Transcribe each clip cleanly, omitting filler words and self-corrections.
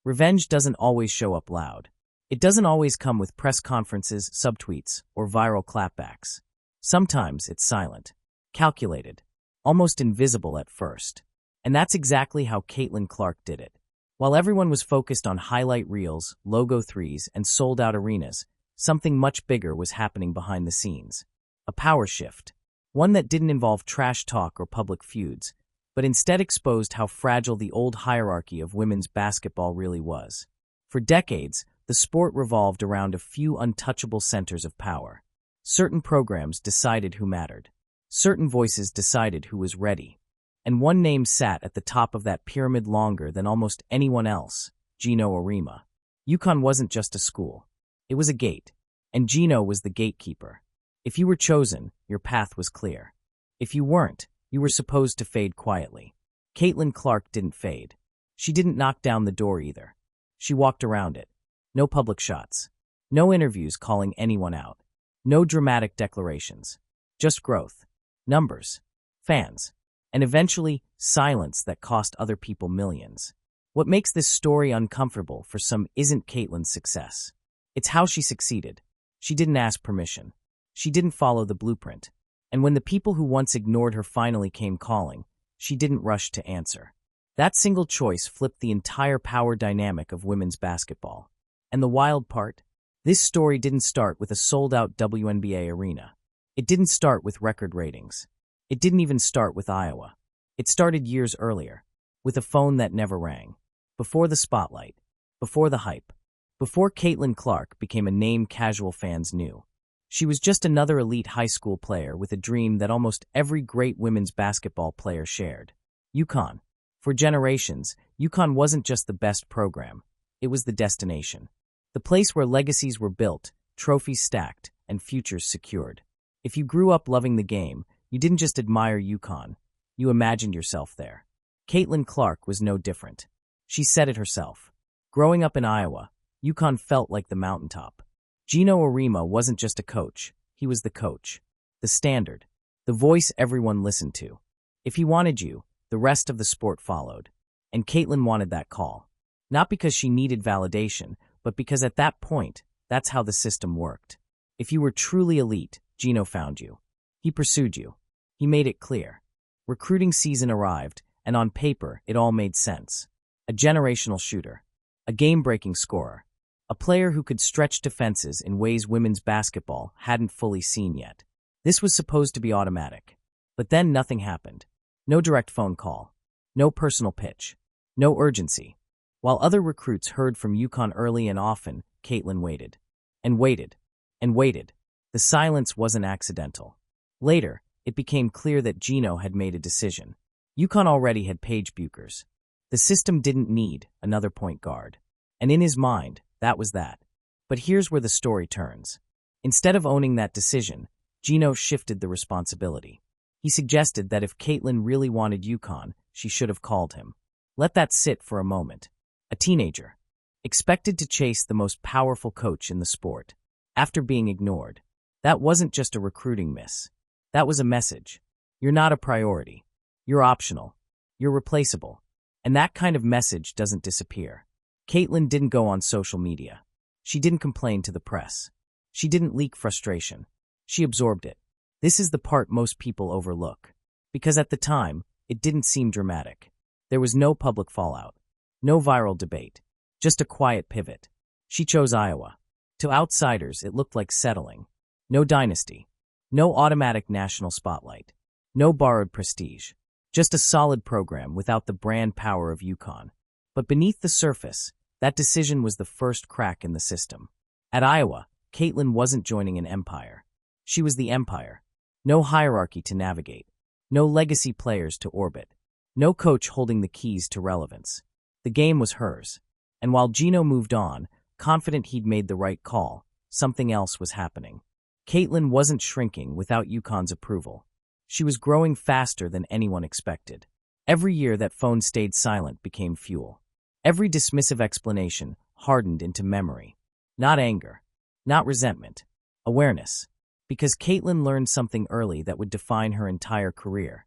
Revenge doesn't always show up loud. It doesn't always come with press conferences, subtweets, or viral clapbacks. Sometimes it's silent, calculated, almost invisible at first. And that's exactly how Caitlin Clark did it. While everyone was focused on highlight reels, logo threes, and sold-out arenas, something much bigger was happening behind the scenes. A power shift. One that didn't involve trash talk or public feuds, but instead exposed how fragile the old hierarchy of women's basketball really was. For decades, the sport revolved around a few untouchable centers of power. Certain programs decided who mattered. Certain voices decided who was ready. And one name sat at the top of that pyramid longer than almost anyone else: Geno Auriemma. UConn wasn't just a school. It was a gate. And Geno was the gatekeeper. If you were chosen, your path was clear. If you weren't, you were supposed to fade quietly. Caitlin Clark didn't fade. She didn't knock down the door either. She walked around it. No public shots. No interviews calling anyone out. No dramatic declarations. Just growth. Numbers. Fans. And eventually, silence that cost other people millions. What makes this story uncomfortable for some isn't Caitlin's success. It's how she succeeded. She didn't ask permission. She didn't follow the blueprint. And when the people who once ignored her finally came calling, she didn't rush to answer. That single choice flipped the entire power dynamic of women's basketball. And the wild part? This story didn't start with a sold-out WNBA arena. It didn't start with record ratings. It didn't even start with Iowa. It started years earlier, with a phone that never rang. Before the spotlight. Before the hype. Before Caitlin Clark became a name casual fans knew. She was just another elite high school player with a dream that almost every great women's basketball player shared. UConn. For generations, UConn wasn't just the best program. It was the destination. The place where legacies were built, trophies stacked, and futures secured. If you grew up loving the game, you didn't just admire UConn. You imagined yourself there. Caitlin Clark was no different. She said it herself. Growing up in Iowa, UConn felt like the mountaintop. Geno Auriemma wasn't just a coach. He was the coach. The standard. The voice everyone listened to. If he wanted you, the rest of the sport followed. And Caitlin wanted that call. Not because she needed validation, but because at that point, that's how the system worked. If you were truly elite, Geno found you. He pursued you. He made it clear. Recruiting season arrived, and on paper, it all made sense. A generational shooter. A game-breaking scorer. A player who could stretch defenses in ways women's basketball hadn't fully seen yet. This was supposed to be automatic. But then nothing happened. No direct phone call. No personal pitch. No urgency. While other recruits heard from UConn early and often, Caitlin waited. And waited. And waited. The silence wasn't accidental. Later, it became clear that Geno had made a decision. UConn already had Paige Buchers. The system didn't need another point guard. And in his mind, that was that. But here's where the story turns. Instead of owning that decision, Geno shifted the responsibility. He suggested that if Caitlin really wanted UConn, she should have called him. Let that sit for a moment. A teenager. Expected to chase the most powerful coach in the sport. After being ignored. That wasn't just a recruiting miss. That was a message. You're not a priority. You're optional. You're replaceable. And that kind of message doesn't disappear. Caitlin didn't go on social media. She didn't complain to the press. She didn't leak frustration. She absorbed it. This is the part most people overlook. Because at the time, it didn't seem dramatic. There was no public fallout. No viral debate. Just a quiet pivot. She chose Iowa. To outsiders, it looked like settling. No dynasty. No automatic national spotlight. No borrowed prestige. Just a solid program without the brand power of UConn. But beneath the surface, that decision was the first crack in the system. At Iowa, Caitlin wasn't joining an empire. She was the empire. No hierarchy to navigate. No legacy players to orbit. No coach holding the keys to relevance. The game was hers. And while Geno moved on, confident he'd made the right call, something else was happening. Caitlin wasn't shrinking without UConn's approval. She was growing faster than anyone expected. Every year that phone stayed silent became fuel. Every dismissive explanation hardened into memory. Not anger. Not resentment. Awareness. Because Caitlin learned something early that would define her entire career.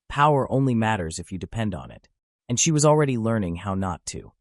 Power only matters if you depend on it. And she was already learning how not to.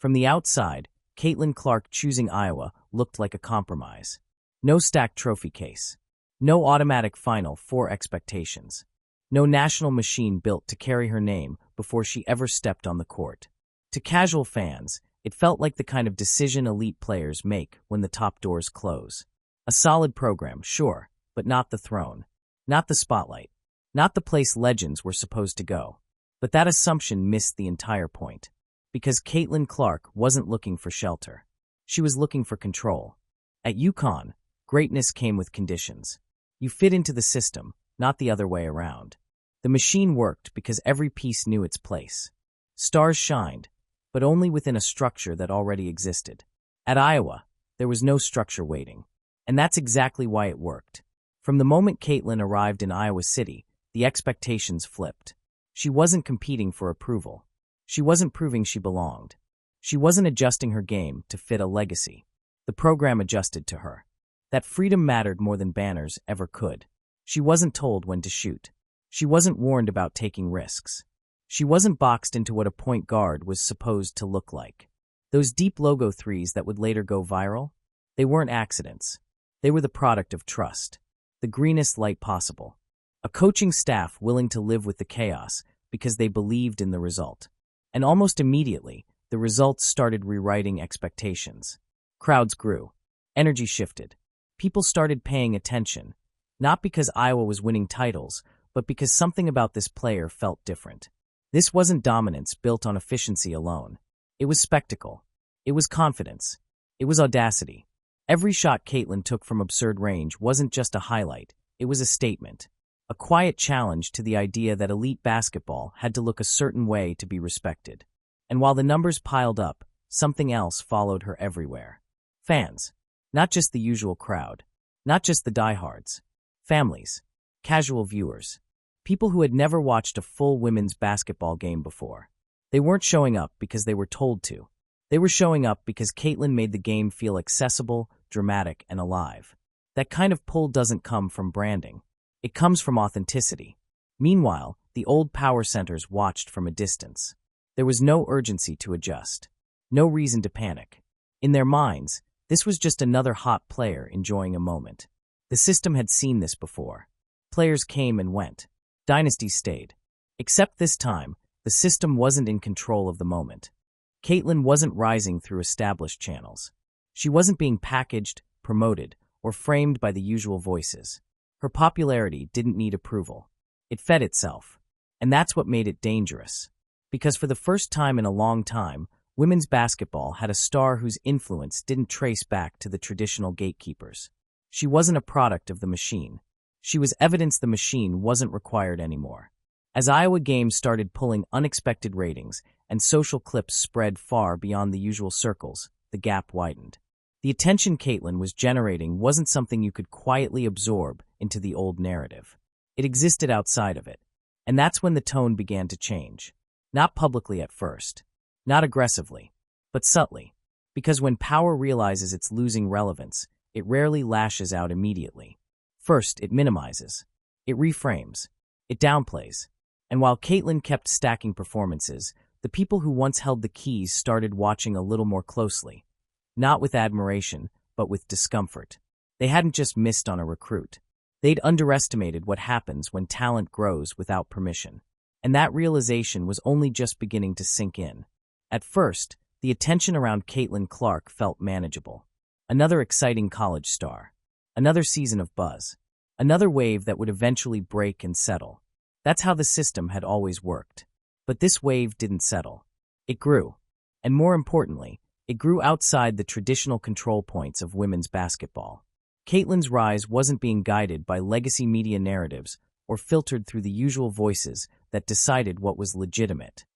From the outside, Caitlin Clark choosing Iowa looked like a compromise. No stacked trophy case. No automatic Final Four expectations. No national machine built to carry her name before she ever stepped on the court. To casual fans, it felt like the kind of decision elite players make when the top doors close. A solid program, sure, but not the throne. Not the spotlight. Not the place legends were supposed to go. But that assumption missed the entire point. Because Caitlin Clark wasn't looking for shelter. She was looking for control. At UConn, greatness came with conditions. You fit into the system, not the other way around. The machine worked because every piece knew its place. Stars shined, but only within a structure that already existed. At Iowa, there was no structure waiting. And that's exactly why it worked. From the moment Caitlin arrived in Iowa City, the expectations flipped. She wasn't competing for approval. She wasn't proving she belonged. She wasn't adjusting her game to fit a legacy. The program adjusted to her. That freedom mattered more than banners ever could. She wasn't told when to shoot. She wasn't warned about taking risks. She wasn't boxed into what a point guard was supposed to look like. Those deep logo threes that would later go viral? They weren't accidents. They were the product of trust. The greenest light possible. A coaching staff willing to live with the chaos because they believed in the result. And almost immediately, the results started rewriting expectations. Crowds grew. Energy shifted. People started paying attention, not because Iowa was winning titles, but because something about this player felt different. This wasn't dominance built on efficiency alone. It was spectacle. It was confidence. It was audacity. Every shot Caitlin took from absurd range wasn't just a highlight, it was a statement. A quiet challenge to the idea that elite basketball had to look a certain way to be respected. And while the numbers piled up, something else followed her everywhere. Fans. Not just the usual crowd. Not just the diehards. Families. Casual viewers. People who had never watched a full women's basketball game before. They weren't showing up because they were told to. They were showing up because Caitlin made the game feel accessible, dramatic, and alive. That kind of pull doesn't come from branding. It comes from authenticity. Meanwhile, the old power centers watched from a distance. There was no urgency to adjust. No reason to panic. In their minds, this was just another hot player enjoying a moment. The system had seen this before. Players came and went. Dynasties stayed. Except this time, the system wasn't in control of the moment. Caitlin wasn't rising through established channels. She wasn't being packaged, promoted, or framed by the usual voices. Her popularity didn't need approval. It fed itself. And that's what made it dangerous. Because for the first time in a long time, women's basketball had a star whose influence didn't trace back to the traditional gatekeepers. She wasn't a product of the machine. She was evidence the machine wasn't required anymore. As Iowa games started pulling unexpected ratings and social clips spread far beyond the usual circles, the gap widened. The attention Caitlin was generating wasn't something you could quietly absorb into the old narrative. It existed outside of it. And that's when the tone began to change. Not publicly at first. Not aggressively. But subtly. Because when power realizes it's losing relevance, it rarely lashes out immediately. First, it minimizes. It reframes. It downplays. And while Caitlin kept stacking performances, the people who once held the keys started watching a little more closely. Not with admiration, but with discomfort. They hadn't just missed on a recruit. They'd underestimated what happens when talent grows without permission. And that realization was only just beginning to sink in. At first, the attention around Caitlin Clark felt manageable. Another exciting college star. Another season of buzz. Another wave that would eventually break and settle. That's how the system had always worked. But this wave didn't settle. It grew. And more importantly, it grew outside the traditional control points of women's basketball. Caitlin's rise wasn't being guided by legacy media narratives or filtered through the usual voices that decided what was legitimate.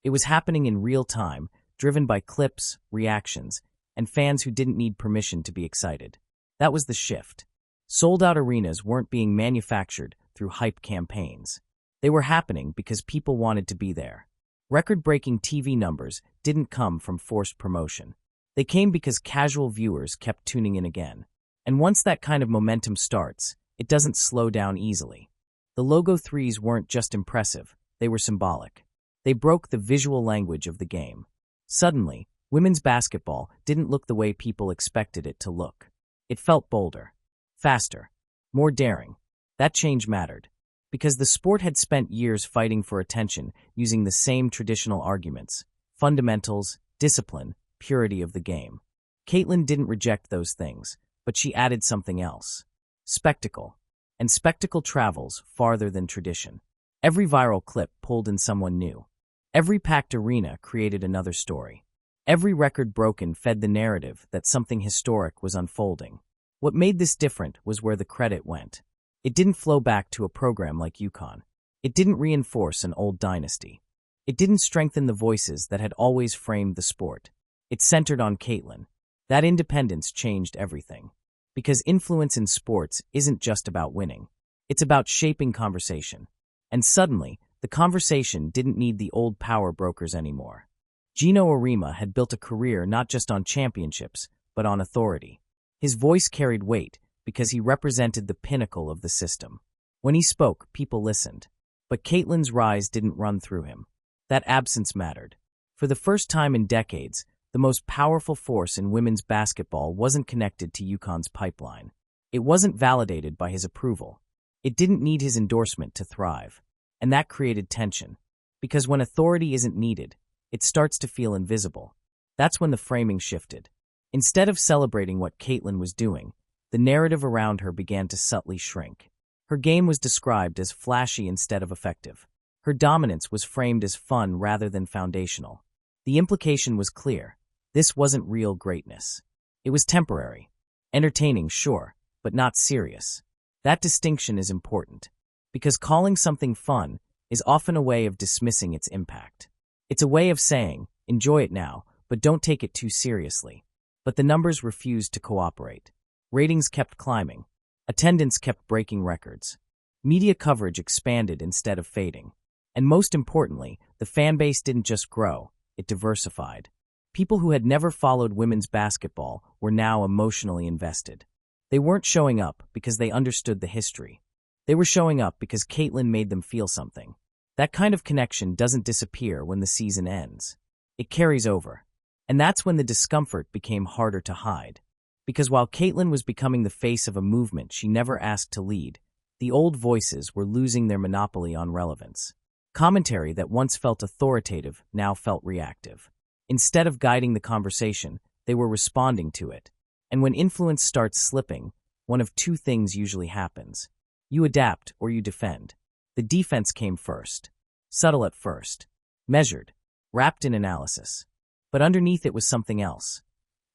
It was happening in real time, driven by clips, reactions, and fans who didn't need permission to be excited. That was the shift. Sold-out arenas weren't being manufactured through hype campaigns. They were happening because people wanted to be there. Record-breaking TV numbers didn't come from forced promotion. They came because casual viewers kept tuning in again. And once that kind of momentum starts, it doesn't slow down easily. The logo threes weren't just impressive, they were symbolic. They broke the visual language of the game. Suddenly, Women's basketball didn't look the way people expected it to look. It felt bolder, faster, more daring. That change mattered, because the sport had spent years fighting for attention using the same traditional arguments: fundamentals, discipline, purity of the game. Caitlin didn't reject those things, but she added something else: spectacle. And spectacle travels farther than tradition. Every viral clip pulled in someone new. Every packed arena created another story. Every record broken fed the narrative that something historic was unfolding. What made this different was where the credit went. It didn't flow back to a program like UConn. It didn't reinforce an old dynasty. It didn't strengthen the voices that had always framed the sport. It centered on Caitlin. That independence changed everything. Because influence in sports isn't just about winning. It's about shaping conversation. And suddenly, the conversation didn't need the old power brokers anymore. Geno Auriemma had built a career not just on championships, but on authority. His voice carried weight because he represented the pinnacle of the system. When he spoke, people listened. But Caitlin's rise didn't run through him. That absence mattered. For the first time in decades, the most powerful force in women's basketball wasn't connected to UConn's pipeline. It wasn't validated by his approval. It didn't need his endorsement to thrive. And that created tension. Because when authority isn't needed, it starts to feel invisible. That's when the framing shifted. Instead of celebrating what Caitlin was doing, the narrative around her began to subtly shrink. Her game was described as flashy instead of effective. Her dominance was framed as fun rather than foundational. The implication was clear. This wasn't real greatness. It was temporary. Entertaining, sure, but not serious. That distinction is important, because calling something fun is often a way of dismissing its impact. It's a way of saying, enjoy it now, but don't take it too seriously. But the numbers refused to cooperate. Ratings kept climbing. Attendance kept breaking records. Media coverage expanded instead of fading. And most importantly, the fanbase didn't just grow, it diversified. People who had never followed women's basketball were now emotionally invested. They weren't showing up because they understood the history. They were showing up because Caitlin made them feel something. That kind of connection doesn't disappear when the season ends. It carries over. And that's when the discomfort became harder to hide. Because while Caitlin was becoming the face of a movement she never asked to lead, the old voices were losing their monopoly on relevance. Commentary that once felt authoritative now felt reactive. Instead of guiding the conversation, they were responding to it. And when influence starts slipping, one of two things usually happens. You adapt or you defend. The defense came first. Subtle at first. Measured. Wrapped in analysis. But underneath it was something else.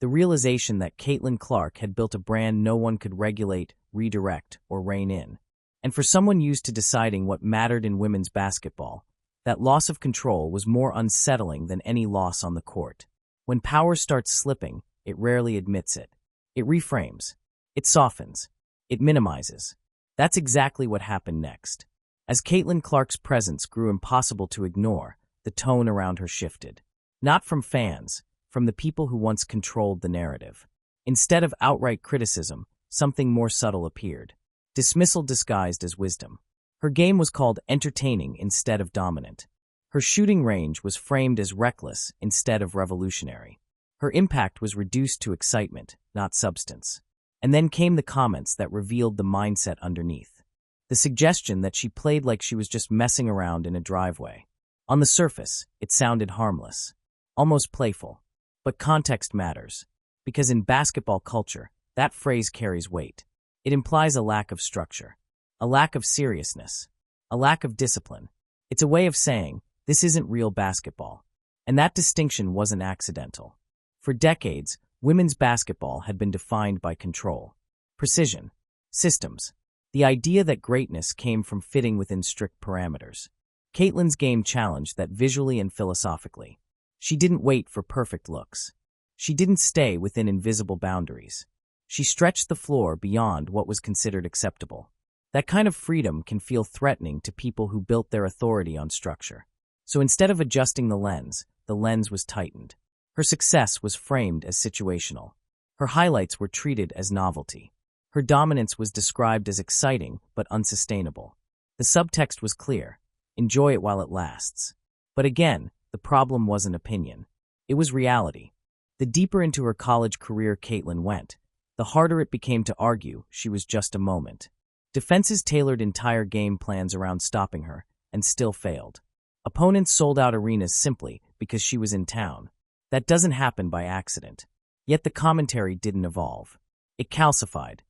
The realization that Caitlin Clark had built a brand no one could regulate, redirect, or rein in. And for someone used to deciding what mattered in women's basketball, that loss of control was more unsettling than any loss on the court. When power starts slipping, it rarely admits it. It reframes. It softens. It minimizes. That's exactly what happened next. As Caitlin Clark's presence grew impossible to ignore, the tone around her shifted. Not from fans, from the people who once controlled the narrative. Instead of outright criticism, something more subtle appeared. Dismissal disguised as wisdom. Her game was called entertaining instead of dominant. Her shooting range was framed as reckless instead of revolutionary. Her impact was reduced to excitement, not substance. And then came the comments that revealed the mindset underneath. The suggestion that she played like she was just messing around in a driveway. On the surface, it sounded harmless, almost playful. But context matters, because in basketball culture, that phrase carries weight. It implies a lack of structure, a lack of seriousness, a lack of discipline. It's a way of saying, this isn't real basketball. And that distinction wasn't accidental. For decades, women's basketball had been defined by control, precision, systems, the idea that greatness came from fitting within strict parameters. Caitlin's game challenged that visually and philosophically. She didn't wait for perfect looks. She didn't stay within invisible boundaries. She stretched the floor beyond what was considered acceptable. That kind of freedom can feel threatening to people who built their authority on structure. So instead of adjusting the lens was tightened. Her success was framed as situational. Her highlights were treated as novelty. Her dominance was described as exciting but unsustainable. The subtext was clear. Enjoy it while it lasts. But again, the problem wasn't opinion. It was reality. The deeper into her college career Caitlin went, the harder it became to argue she was just a moment. Defenses tailored entire game plans around stopping her, and still failed. Opponents sold out arenas simply because she was in town. That doesn't happen by accident. Yet the commentary didn't evolve. It calcified.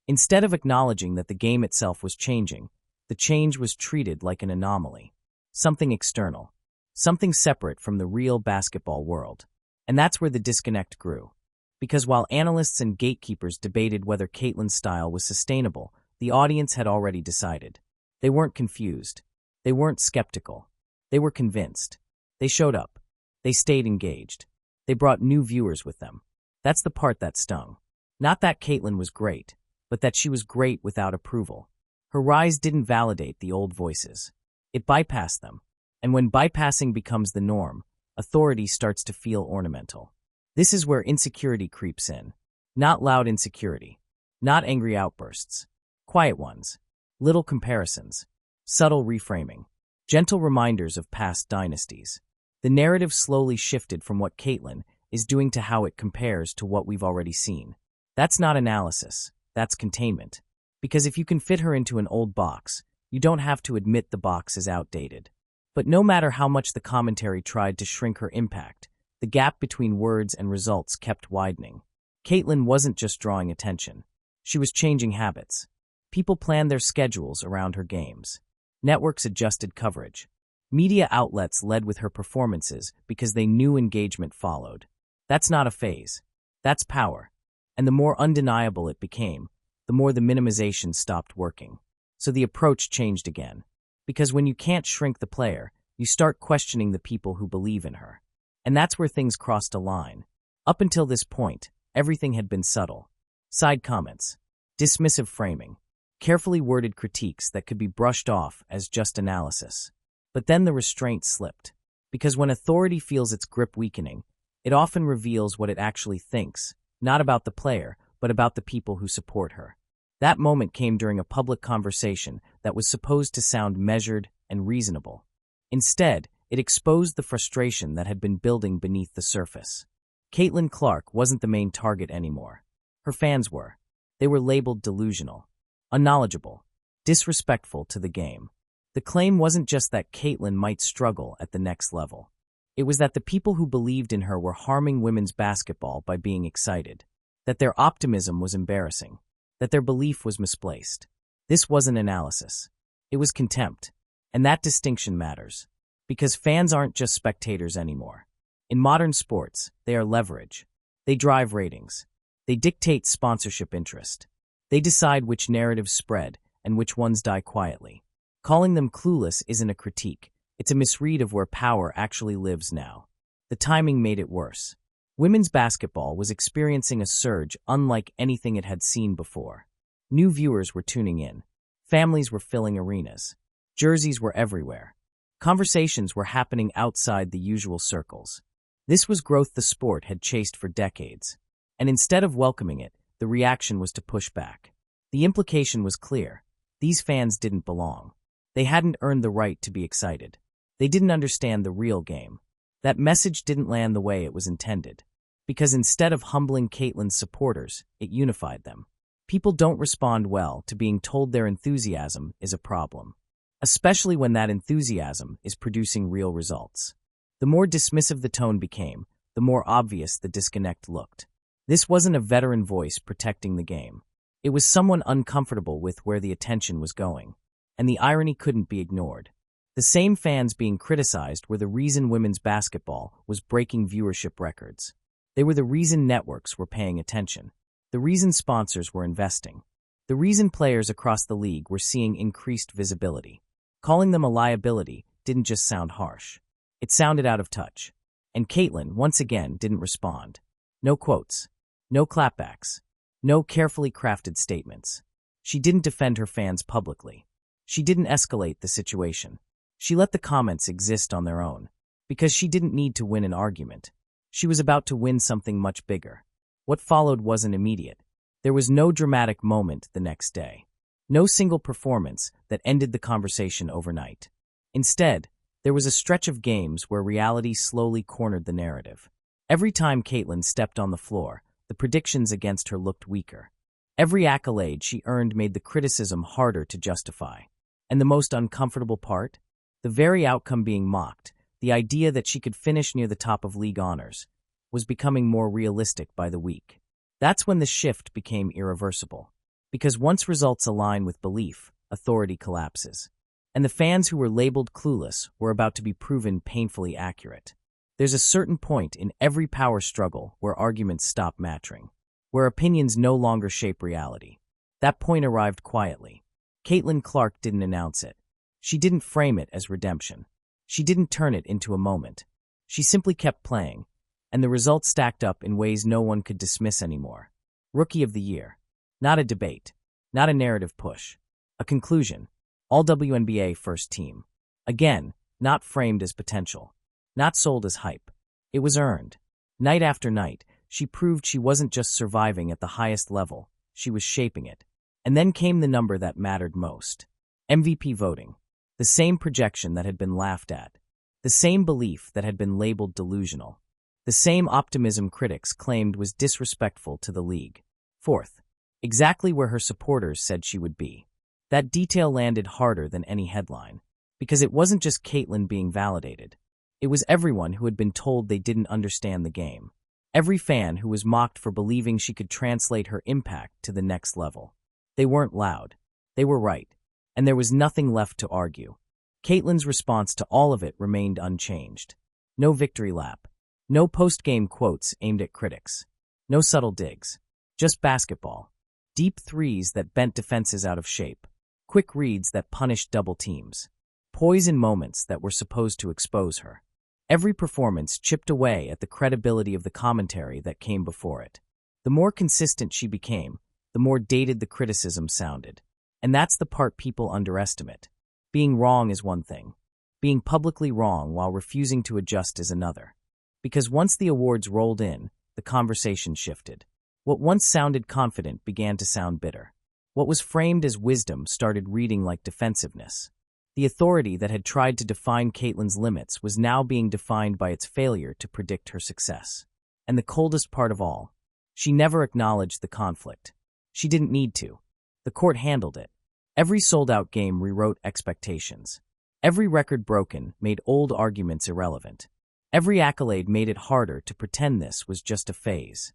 Instead of acknowledging that the game itself was changing, the change was treated like an anomaly. Something external. Something separate from the real basketball world. And that's where the disconnect grew. Because while analysts and gatekeepers debated whether Caitlin's style was sustainable, the audience had already decided. They weren't confused. They weren't skeptical. They were convinced. They showed up. They stayed engaged. They brought new viewers with them. That's the part that stung. Not that Caitlin was great, but that she was great without approval. Her rise didn't validate the old voices. It bypassed them. And when bypassing becomes the norm, authority starts to feel ornamental. This is where insecurity creeps in. Not loud insecurity. Not angry outbursts. Quiet ones. Little comparisons. Subtle reframing. Gentle reminders of past dynasties. The narrative slowly shifted from what Caitlin is doing to how it compares to what we've already seen. That's not analysis. That's containment. Because if you can fit her into an old box, you don't have to admit the box is outdated. But no matter how much the commentary tried to shrink her impact, the gap between words and results kept widening. Caitlin wasn't just drawing attention. She was changing habits. People planned their schedules around her games. Networks adjusted coverage. Media outlets led with her performances because they knew engagement followed. That's not a phase. That's power. And the more undeniable it became, the more the minimization stopped working. So the approach changed again. Because when you can't shrink the player, you start questioning the people who believe in her. And that's where things crossed a line. Up until this point, everything had been subtle. Side comments. Dismissive framing. Carefully worded critiques that could be brushed off as just analysis. But then the restraint slipped. Because when authority feels its grip weakening, it often reveals what it actually thinks, not about the player, but about the people who support her. That moment came during a public conversation that was supposed to sound measured and reasonable. Instead, it exposed the frustration that had been building beneath the surface. Caitlin Clark wasn't the main target anymore. Her fans were. They were labeled delusional, unknowledgeable, disrespectful to the game. The claim wasn't just that Caitlin might struggle at the next level. It was that the people who believed in her were harming women's basketball by being excited, that their optimism was embarrassing, that their belief was misplaced. This wasn't analysis. It was contempt. And that distinction matters. Because fans aren't just spectators anymore. In modern sports, they are leverage. They drive ratings. They dictate sponsorship interest. They decide which narratives spread and which ones die quietly. Calling them clueless isn't a critique. It's a misread of where power actually lives now. The timing made it worse. Women's basketball was experiencing a surge unlike anything it had seen before. New viewers were tuning in. Families were filling arenas. Jerseys were everywhere. Conversations were happening outside the usual circles. This was growth the sport had chased for decades. And instead of welcoming it, the reaction was to push back. The implication was clear. These fans didn't belong. They hadn't earned the right to be excited. They didn't understand the real game. That message didn't land the way it was intended. Because instead of humbling Caitlin's supporters, it unified them. People don't respond well to being told their enthusiasm is a problem. Especially when that enthusiasm is producing real results. The more dismissive the tone became, the more obvious the disconnect looked. This wasn't a veteran voice protecting the game. It was someone uncomfortable with where the attention was going. And the irony couldn't be ignored. The same fans being criticized were the reason women's basketball was breaking viewership records. They were the reason networks were paying attention. The reason sponsors were investing. The reason players across the league were seeing increased visibility. Calling them a liability didn't just sound harsh. It sounded out of touch. And Caitlin, once again, didn't respond. No quotes. No clapbacks. No carefully crafted statements. She didn't defend her fans publicly. She didn't escalate the situation. She let the comments exist on their own. Because she didn't need to win an argument. She was about to win something much bigger. What followed wasn't immediate. There was no dramatic moment the next day. No single performance that ended the conversation overnight. Instead, there was a stretch of games where reality slowly cornered the narrative. Every time Caitlin stepped on the floor, the predictions against her looked weaker. Every accolade she earned made the criticism harder to justify. And the most uncomfortable part? The very outcome being mocked, the idea that she could finish near the top of league honors, was becoming more realistic by the week. That's when the shift became irreversible. Because once results align with belief, authority collapses. And the fans who were labeled clueless were about to be proven painfully accurate. There's a certain point in every power struggle where arguments stop matching, where opinions no longer shape reality. That point arrived quietly. Caitlin Clark didn't announce it. She didn't frame it as redemption. She didn't turn it into a moment. She simply kept playing, and the results stacked up in ways no one could dismiss anymore. Rookie of the Year. Not a debate. Not a narrative push. A conclusion. All-WNBA first team. Again, not framed as potential. Not sold as hype. It was earned. Night after night, she proved she wasn't just surviving at the highest level, she was shaping it. And then came the number that mattered most. MVP voting. The same projection that had been laughed at. The same belief that had been labeled delusional. The same optimism critics claimed was disrespectful to the league. Fourth, exactly where her supporters said she would be. That detail landed harder than any headline. Because it wasn't just Caitlin being validated. It was everyone who had been told they didn't understand the game. Every fan who was mocked for believing she could translate her impact to the next level. They weren't loud. They were right. And there was nothing left to argue. Caitlin's response to all of it remained unchanged. No victory lap. No post-game quotes aimed at critics. No subtle digs. Just basketball. Deep threes that bent defenses out of shape. Quick reads that punished double teams. Poise in moments that were supposed to expose her. Every performance chipped away at the credibility of the commentary that came before it. The more consistent she became, the more dated the criticism sounded. And that's the part people underestimate. Being wrong is one thing. Being publicly wrong while refusing to adjust is another. Because once the awards rolled in, the conversation shifted. What once sounded confident began to sound bitter. What was framed as wisdom started reading like defensiveness. The authority that had tried to define Caitlin's limits was now being defined by its failure to predict her success. And the coldest part of all, she never acknowledged the conflict. She didn't need to. The court handled it. Every sold-out game rewrote expectations. Every record broken made old arguments irrelevant. Every accolade made it harder to pretend this was just a phase.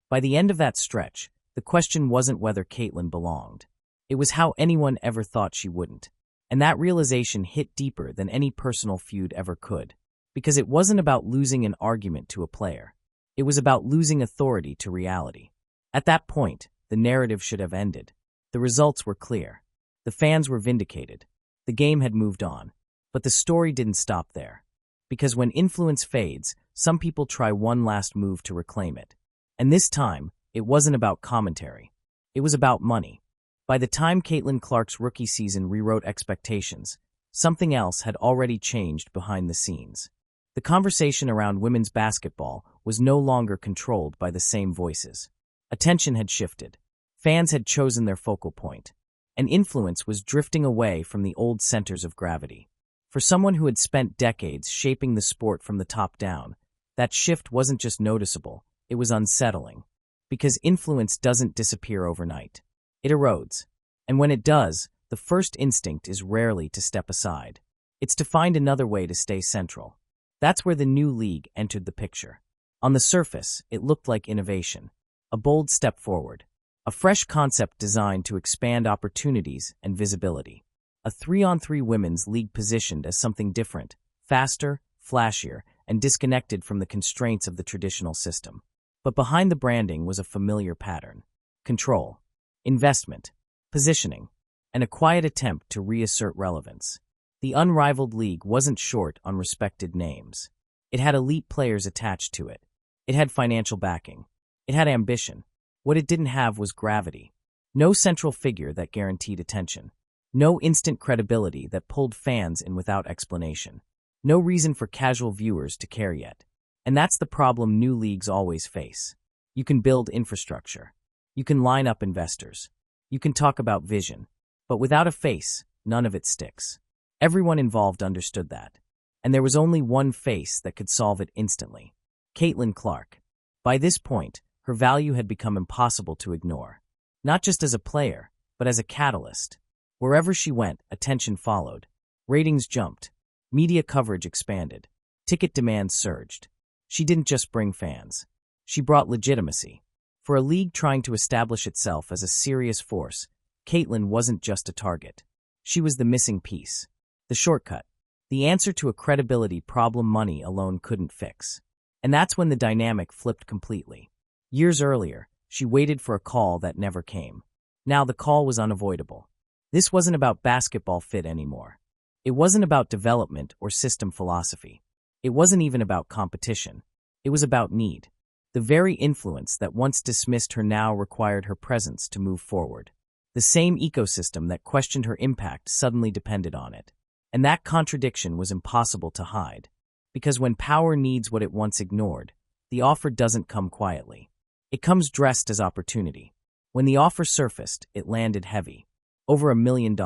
By the end of that stretch, the question wasn't whether Caitlin belonged. It was how anyone ever thought she wouldn't. And that realization hit deeper than any personal feud ever could. Because it wasn't about losing an argument to a player. It was about losing authority to reality. At that point, the narrative should have ended. The results were clear. The fans were vindicated. The game had moved on. But the story didn't stop there. Because when influence fades, some people try one last move to reclaim it. And this time, it wasn't about commentary. It was about money. By the time Caitlin Clark's rookie season rewrote expectations, something else had already changed behind the scenes. The conversation around women's basketball was no longer controlled by the same voices. Attention had shifted. Fans had chosen their focal point. And influence was drifting away from the old centers of gravity. For someone who had spent decades shaping the sport from the top down, that shift wasn't just noticeable, it was unsettling. Because influence doesn't disappear overnight. It erodes. And when it does, the first instinct is rarely to step aside. It's to find another way to stay central. That's where the new league entered the picture. On the surface, it looked like innovation. A bold step forward. A fresh concept designed to expand opportunities and visibility. A 3-on-3 women's league positioned as something different, faster, flashier, and disconnected from the constraints of the traditional system. But behind the branding was a familiar pattern. Control. Investment, positioning, and a quiet attempt to reassert relevance. The Unrivaled league wasn't short on respected names. It had elite players attached to it. It had financial backing. It had ambition. What it didn't have was gravity. No central figure that guaranteed attention. No instant credibility that pulled fans in without explanation. No reason for casual viewers to care yet. And that's the problem new leagues always face. You can build infrastructure. You can line up investors. You can talk about vision. But without a face, none of it sticks. Everyone involved understood that. And there was only one face that could solve it instantly. Caitlin Clark. By this point, her value had become impossible to ignore. Not just as a player, but as a catalyst. Wherever she went, attention followed. Ratings jumped. Media coverage expanded. Ticket demand surged. She didn't just bring fans. She brought legitimacy. For a league trying to establish itself as a serious force, Caitlin wasn't just a target. She was the missing piece. The shortcut. The answer to a credibility problem money alone couldn't fix. And that's when the dynamic flipped completely. Years earlier, she waited for a call that never came. Now the call was unavoidable. This wasn't about basketball fit anymore. It wasn't about development or system philosophy. It wasn't even about competition. It was about need. The very influence that once dismissed her now required her presence to move forward. The same ecosystem that questioned her impact suddenly depended on it. And that contradiction was impossible to hide. Because when power needs what it once ignored, the offer doesn't come quietly. It comes dressed as opportunity. When the offer surfaced, it landed heavy. Over $1 million.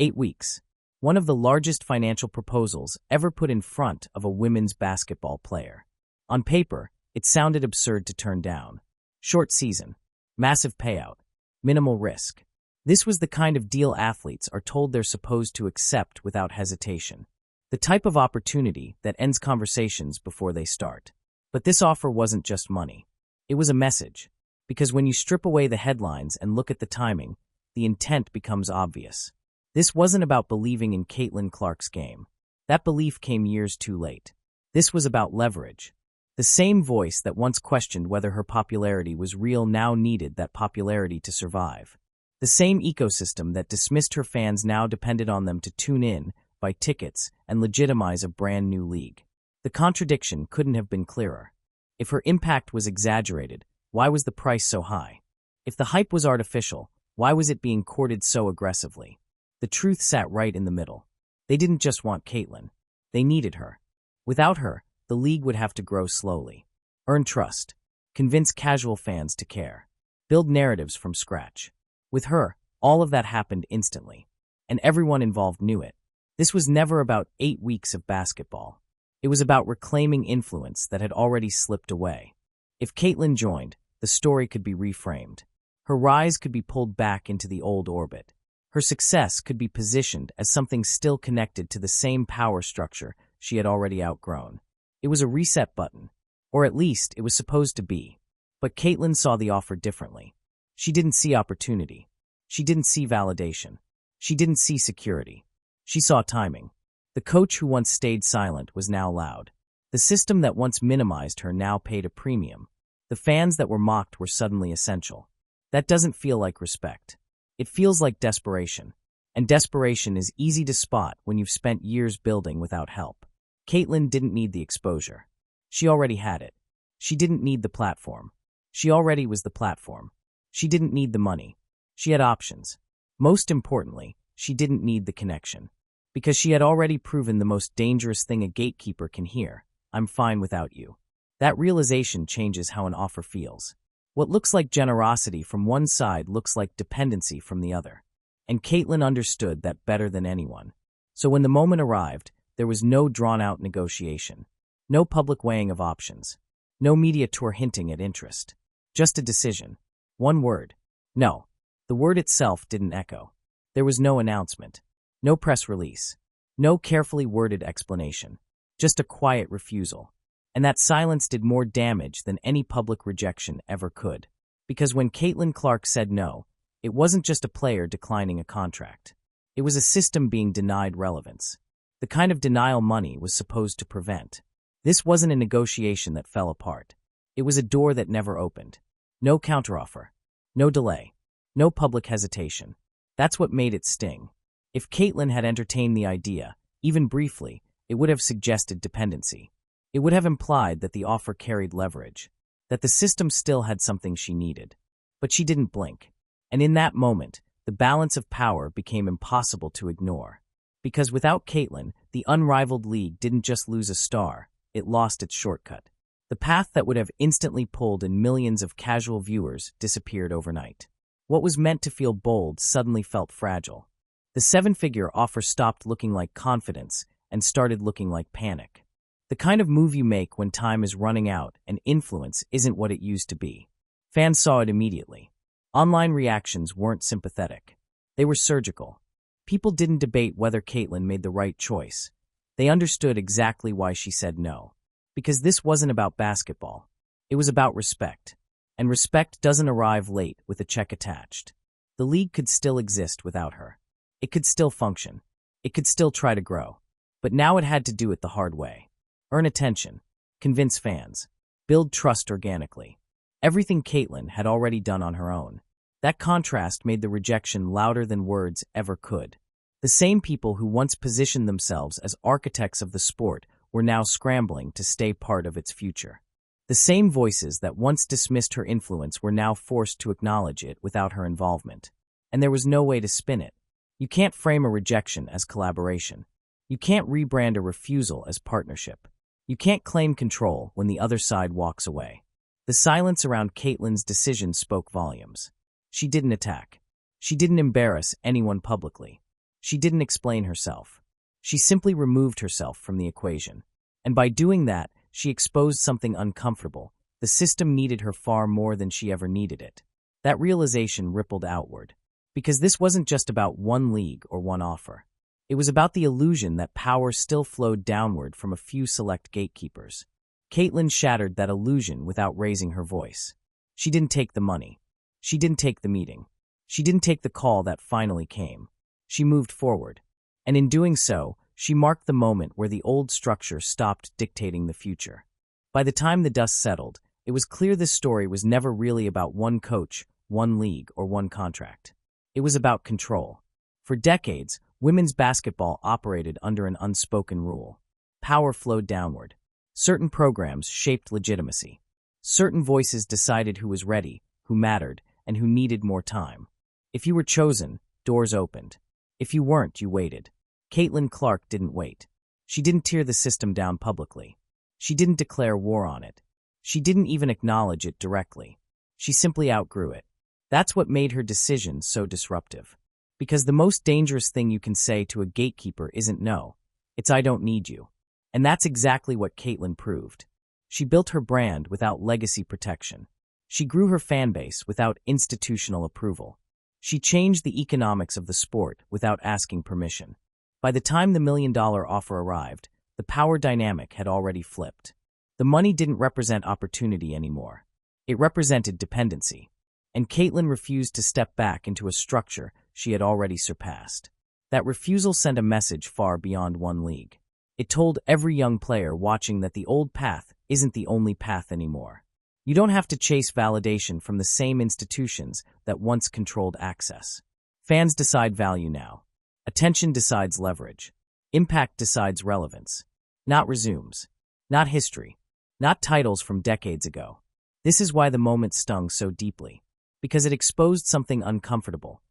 8 weeks. One of the largest financial proposals ever put in front of a women's basketball player. On paper, it sounded absurd to turn down. Short season. Massive payout. Minimal risk. This was the kind of deal athletes are told they're supposed to accept without hesitation. The type of opportunity that ends conversations before they start. But this offer wasn't just money. It was a message. Because when you strip away the headlines and look at the timing, the intent becomes obvious. This wasn't about believing in Caitlin Clark's game. That belief came years too late. This was about leverage. The same voice that once questioned whether her popularity was real now needed that popularity to survive. The same ecosystem that dismissed her fans now depended on them to tune in, buy tickets, and legitimize a brand new league. The contradiction couldn't have been clearer. If her impact was exaggerated, why was the price so high? If the hype was artificial, why was it being courted so aggressively? The truth sat right in the middle. They didn't just want Caitlin. They needed her. Without her, the league would have to grow slowly. Earn trust. Convince casual fans to care. Build narratives from scratch. With her, all of that happened instantly. And everyone involved knew it. This was never about 8 weeks of basketball. It was about reclaiming influence that had already slipped away. If Caitlin joined, the story could be reframed. Her rise could be pulled back into the old orbit. Her success could be positioned as something still connected to the same power structure she had already outgrown. It was a reset button, or at least it was supposed to be. But Caitlin saw the offer differently. She didn't see opportunity. She didn't see validation. She didn't see security. She saw timing. The coach who once stayed silent was now loud. The system that once minimized her now paid a premium. The fans that were mocked were suddenly essential. That doesn't feel like respect. It feels like desperation. And desperation is easy to spot when you've spent years building without help. Caitlin didn't need the exposure. She already had it. She didn't need the platform. She already was the platform. She didn't need the money. She had options. Most importantly, she didn't need the connection. Because she had already proven the most dangerous thing a gatekeeper can hear: I'm fine without you. That realization changes how an offer feels. What looks like generosity from one side looks like dependency from the other. And Caitlin understood that better than anyone. So when the moment arrived, there was no drawn-out negotiation. No public weighing of options. No media tour hinting at interest. Just a decision. One word. No. The word itself didn't echo. There was no announcement. No press release. No carefully worded explanation. Just a quiet refusal. And that silence did more damage than any public rejection ever could. Because when Caitlin Clark said no, it wasn't just a player declining a contract. It was a system being denied relevance. The kind of denial money was supposed to prevent. This wasn't a negotiation that fell apart. It was a door that never opened. No counteroffer. No delay. No public hesitation. That's what made it sting. If Caitlin had entertained the idea, even briefly, it would have suggested dependency. It would have implied that the offer carried leverage, that the system still had something she needed. But she didn't blink. And in that moment, the balance of power became impossible to ignore. Because without Caitlin, the Unrivaled league didn't just lose a star, it lost its shortcut. The path that would have instantly pulled in millions of casual viewers disappeared overnight. What was meant to feel bold suddenly felt fragile. The 7-figure offer stopped looking like confidence and started looking like panic. The kind of move you make when time is running out and influence isn't what it used to be. Fans saw it immediately. Online reactions weren't sympathetic. They were surgical. People didn't debate whether Caitlyn made the right choice. They understood exactly why she said no. Because this wasn't about basketball. It was about respect. And respect doesn't arrive late with a check attached. The league could still exist without her. It could still function. It could still try to grow. But now it had to do it the hard way. Earn attention. Convince fans. Build trust organically. Everything Caitlyn had already done on her own. That contrast made the rejection louder than words ever could. The same people who once positioned themselves as architects of the sport were now scrambling to stay part of its future. The same voices that once dismissed her influence were now forced to acknowledge it without her involvement. And there was no way to spin it. You can't frame a rejection as collaboration. You can't rebrand a refusal as partnership. You can't claim control when the other side walks away. The silence around Caitlyn's decision spoke volumes. She didn't attack. She didn't embarrass anyone publicly. She didn't explain herself. She simply removed herself from the equation. And by doing that, she exposed something uncomfortable. The system needed her far more than she ever needed it. That realization rippled outward. Because this wasn't just about one league or one offer. It was about the illusion that power still flowed downward from a few select gatekeepers. Caitlyn shattered that illusion without raising her voice. She didn't take the money. She didn't take the meeting. She didn't take the call that finally came. She moved forward. And in doing so, she marked the moment where the old structure stopped dictating the future. By the time the dust settled, it was clear this story was never really about one coach, one league, or one contract. It was about control. For decades, women's basketball operated under an unspoken rule. Power flowed downward. Certain programs shaped legitimacy. Certain voices decided who was ready, who mattered, and who needed more time. If you were chosen, doors opened. If you weren't, you waited. Caitlyn Clark didn't wait. She didn't tear the system down publicly. She didn't declare war on it. She didn't even acknowledge it directly. She simply outgrew it. That's what made her decision so disruptive. Because the most dangerous thing you can say to a gatekeeper isn't no. It's I don't need you. And that's exactly what Caitlyn proved. She built her brand without legacy protection. She grew her fan base without institutional approval. She changed the economics of the sport without asking permission. By the time the $1 million offer arrived, the power dynamic had already flipped. The money didn't represent opportunity anymore. It represented dependency. And Caitlyn refused to step back into a structure she had already surpassed. That refusal sent a message far beyond one league. It told every young player watching that the old path isn't the only path anymore. You don't have to chase validation from the same institutions that once controlled access. Fans decide value now. Attention decides leverage. Impact decides relevance. Not resumes. Not history. Not titles from decades ago. This is why the moment stung so deeply. Because it exposed something uncomfortable.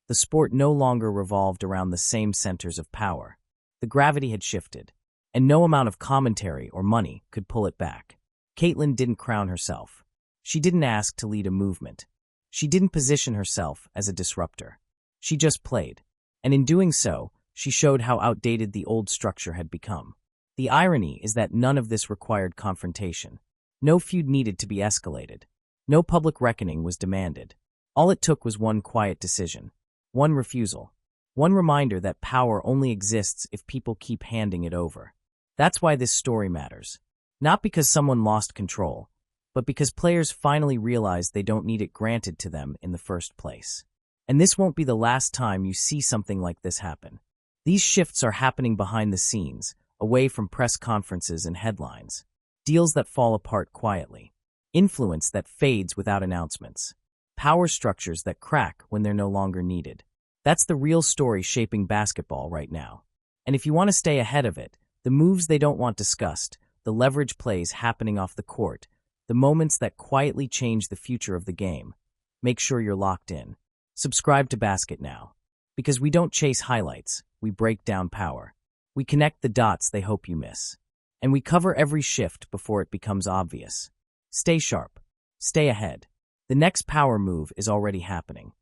The sport no longer revolved around the same centers of power. The gravity had shifted, and no amount of commentary or money could pull it back. Caitlyn didn't crown herself. She didn't ask to lead a movement. She didn't position herself as a disruptor. She just played. And in doing so, she showed how outdated the old structure had become. The irony is that none of this required confrontation. No feud needed to be escalated. No public reckoning was demanded. All it took was one quiet decision. One refusal. One reminder that power only exists if people keep handing it over. That's why this story matters. Not because someone lost control, but because players finally realized they don't need it granted to them in the first place. And this won't be the last time you see something like this happen. These shifts are happening behind the scenes, away from press conferences and headlines. Deals that fall apart quietly. Influence that fades without announcements. Power structures that crack when they're no longer needed. That's the real story shaping basketball right now. And if you want to stay ahead of it, the moves they don't want discussed, the leverage plays happening off the court, the moments that quietly change the future of the game, make sure you're locked in. Subscribe to Basket now. Because we don't chase highlights, we break down power. We connect the dots they hope you miss. And we cover every shift before it becomes obvious. Stay sharp. Stay ahead. The next power move is already happening.